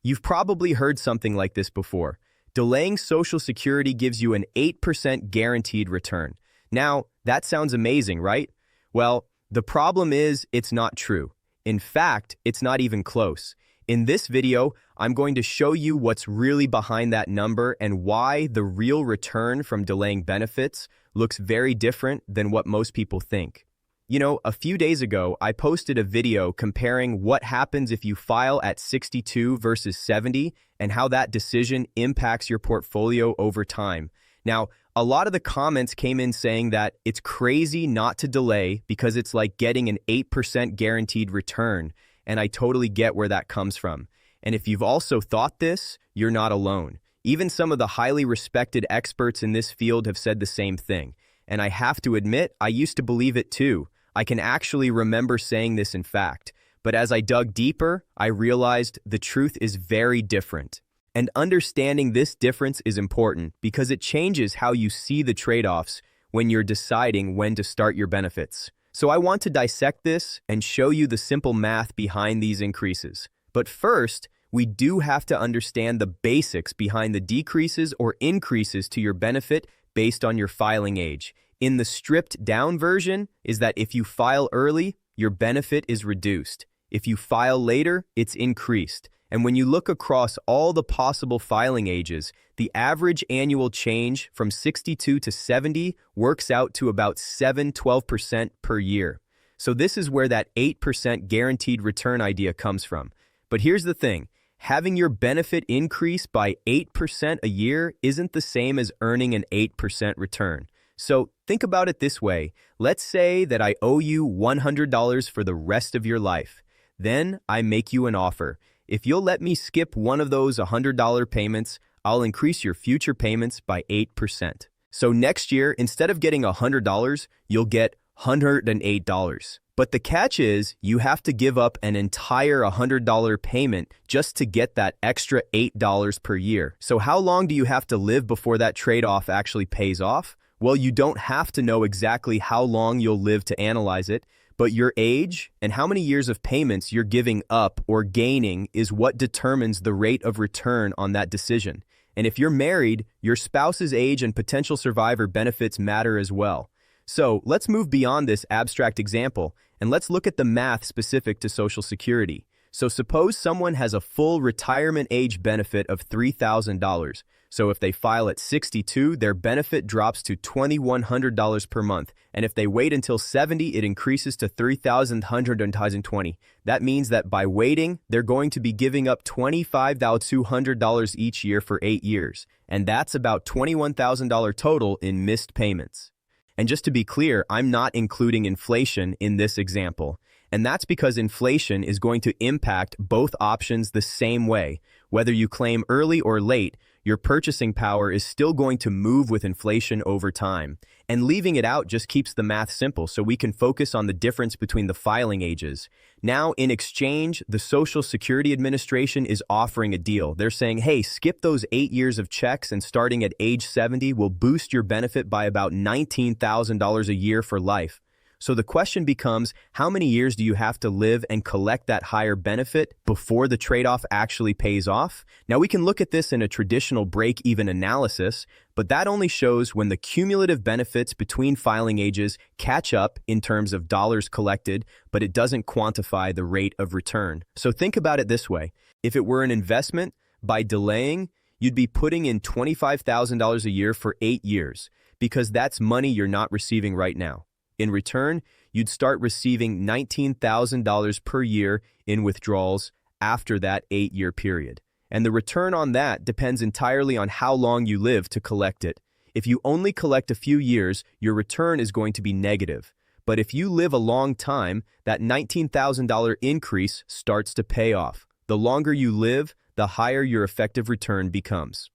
You've probably heard something like this before. Delaying Social Security gives you an 8% guaranteed return. Now, that sounds amazing, right? Well, the problem is it's not true. In fact, it's not even close. In this video, I'm going to show you what's really behind that number and why the real return from delaying benefits looks very different than what most people think. You know, a few days ago, I posted a video comparing what happens if you file at 62 versus 70 and how that decision impacts your portfolio over time. Now, a lot of the comments came in saying that it's crazy not to delay because it's like getting an 8% guaranteed return, and I totally get where that comes from. And if you've also thought this, you're not alone. Even some of the highly respected experts in this field have said the same thing. And I have to admit, I used to believe it too. I can actually remember saying this in fact. But as I dug deeper, I realized the truth is very different. And understanding this difference is important because it changes how you see the trade-offs when you're deciding when to start your benefits. So I want to dissect this and show you the simple math behind these increases. But first, we do have to understand the basics behind the decreases or increases to your benefit based on your filing age. In the stripped down version is that if you file early, your benefit is reduced. If you file later, it's increased. And when you look across all the possible filing ages, the average annual change from 62 to 70 works out to about 12% per year. So this is where that 8% guaranteed return idea comes from. But here's the thing, having your benefit increase by 8% a year isn't the same as earning an 8% return. So think about it this way. Let's say that I owe you $100 for the rest of your life. Then I make you an offer. If you'll let me skip one of those $100 payments, I'll increase your future payments by 8%. So next year, instead of getting $100, you'll get $108. But the catch is, you have to give up an entire $100 payment just to get that extra $8 per year. So how long do you have to live before that trade-off actually pays off? Well, you don't have to know exactly how long you'll live to analyze it, but your age and how many years of payments you're giving up or gaining is what determines the rate of return on that decision. And if you're married, your spouse's age and potential survivor benefits matter as well. So let's move beyond this abstract example and let's look at the math specific to Social Security. So suppose someone has a full retirement age benefit of $3,000. So if they file at 62, their benefit drops to $2,100 per month. And if they wait until 70, it increases to $3,120. That means that by waiting, they're going to be giving up $25,200 each year for 8 years. And that's about $21,000 total in missed payments. And just to be clear, I'm not including inflation in this example. And that's because inflation is going to impact both options the same way. Whether you claim early or late, your purchasing power is still going to move with inflation over time. And leaving it out just keeps the math simple so we can focus on the difference between the filing ages. Now, in exchange, the Social Security Administration is offering a deal. They're saying, hey, skip those 8 years of checks and starting at age 70 will boost your benefit by about $19,000 a year for life. So the question becomes, how many years do you have to live and collect that higher benefit before the trade-off actually pays off? Now, we can look at this in a traditional break-even analysis, but that only shows when the cumulative benefits between filing ages catch up in terms of dollars collected, but it doesn't quantify the rate of return. So think about it this way. If it were an investment, by delaying, you'd be putting in $25,000 a year for 8 years, because that's money you're not receiving right now. In return, you'd start receiving $19,000 per year in withdrawals after that 8-year period. And the return on that depends entirely on how long you live to collect it. If you only collect a few years, your return is going to be negative. But if you live a long time, that $19,000 increase starts to pay off. The longer you live, the higher your effective return becomes.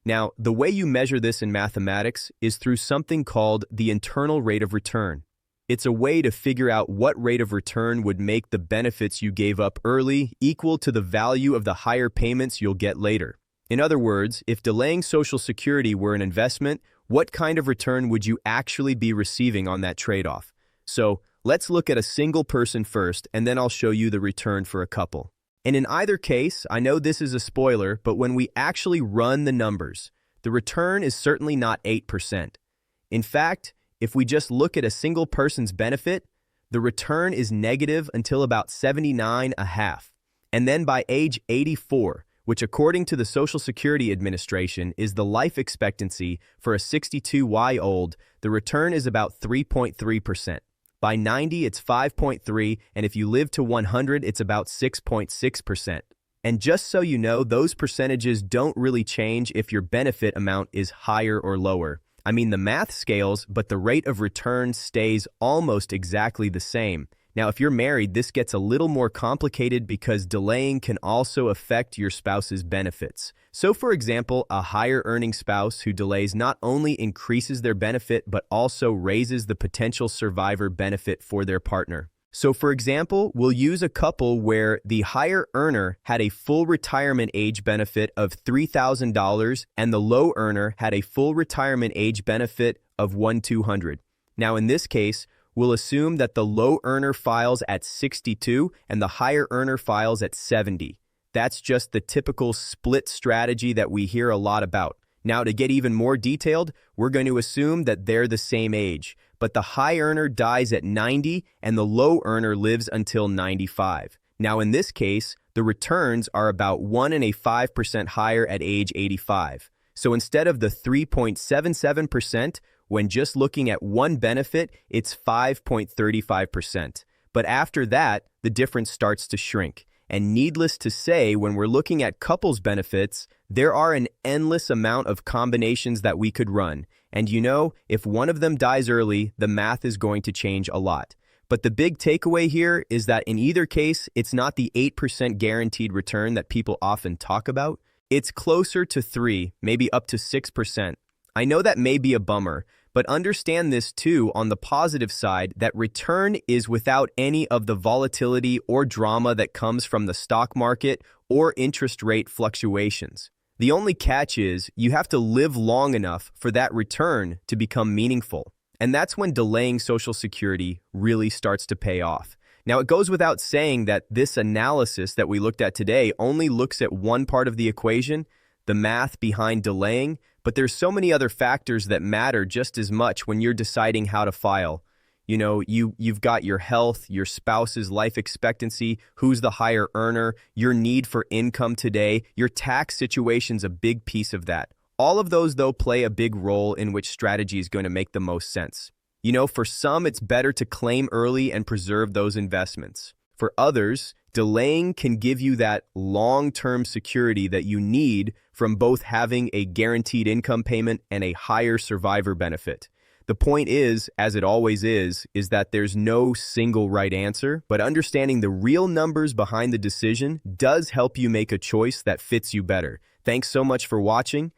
Now, the way you measure this in mathematics is through something called the internal rate of return. It's a way to figure out what rate of return would make the benefits you gave up early equal to the value of the higher payments you'll get later. In other words, if delaying Social Security were an investment, what kind of return would you actually be receiving on that trade-off? So, let's look at a single person first, and then I'll show you the return for a couple. And in either case, I know this is a spoiler, but when we actually run the numbers, the return is certainly not 8%. In fact, if we just look at a single person's benefit, the return is negative until about 79.5. And then by age 84, which according to the Social Security Administration is the life expectancy for a 62-year-old, the return is about 3.3%. By 90, it's 5.3, and if you live to 100, it's about 6.6%. And just so you know, those percentages don't really change if your benefit amount is higher or lower. I mean, the math scales, but the rate of return stays almost exactly the same. Now, if you're married, this gets a little more complicated because delaying can also affect your spouse's benefits. So, for example, a higher earning spouse who delays not only increases their benefit, but also raises the potential survivor benefit for their partner. So, for example, we'll use a couple where the higher earner had a full retirement age benefit of $3,000 and the low earner had a full retirement age benefit of $1,200. Now, in this case, we'll assume that the low earner files at 62 and the higher earner files at 70. That's just the typical split strategy that we hear a lot about. Now, to get even more detailed, we're going to assume that they're the same age, but the high earner dies at 90 and the low earner lives until 95. Now, in this case, the returns are about 1.5% higher at age 85. So instead of the 3.77%, when just looking at one benefit, it's 5.35%. But after that, the difference starts to shrink. And needless to say, when we're looking at couples benefits, there are an endless amount of combinations that we could run. And you know, if one of them dies early, the math is going to change a lot. But the big takeaway here is that in either case, it's not the 8% guaranteed return that people often talk about. It's closer to 3, maybe up to 6%. I know that may be a bummer, but understand this too on the positive side that return is without any of the volatility or drama that comes from the stock market or interest rate fluctuations. The only catch is you have to live long enough for that return to become meaningful. And that's when delaying Social Security really starts to pay off. Now, it goes without saying that this analysis that we looked at today only looks at one part of the equation, the math behind delaying, but there's so many other factors that matter just as much when you're deciding how to file. You know, you've got your health, your spouse's life expectancy, who's the higher earner, your need for income today, your tax situation's a big piece of that. All of those, though, play a big role in which strategy is going to make the most sense. You know, for some, it's better to claim early and preserve those investments. For others, delaying can give you that long-term security that you need from both having a guaranteed income payment and a higher survivor benefit. The point is, as it always is that there's no single right answer, but understanding the real numbers behind the decision does help you make a choice that fits you better. Thanks so much for watching.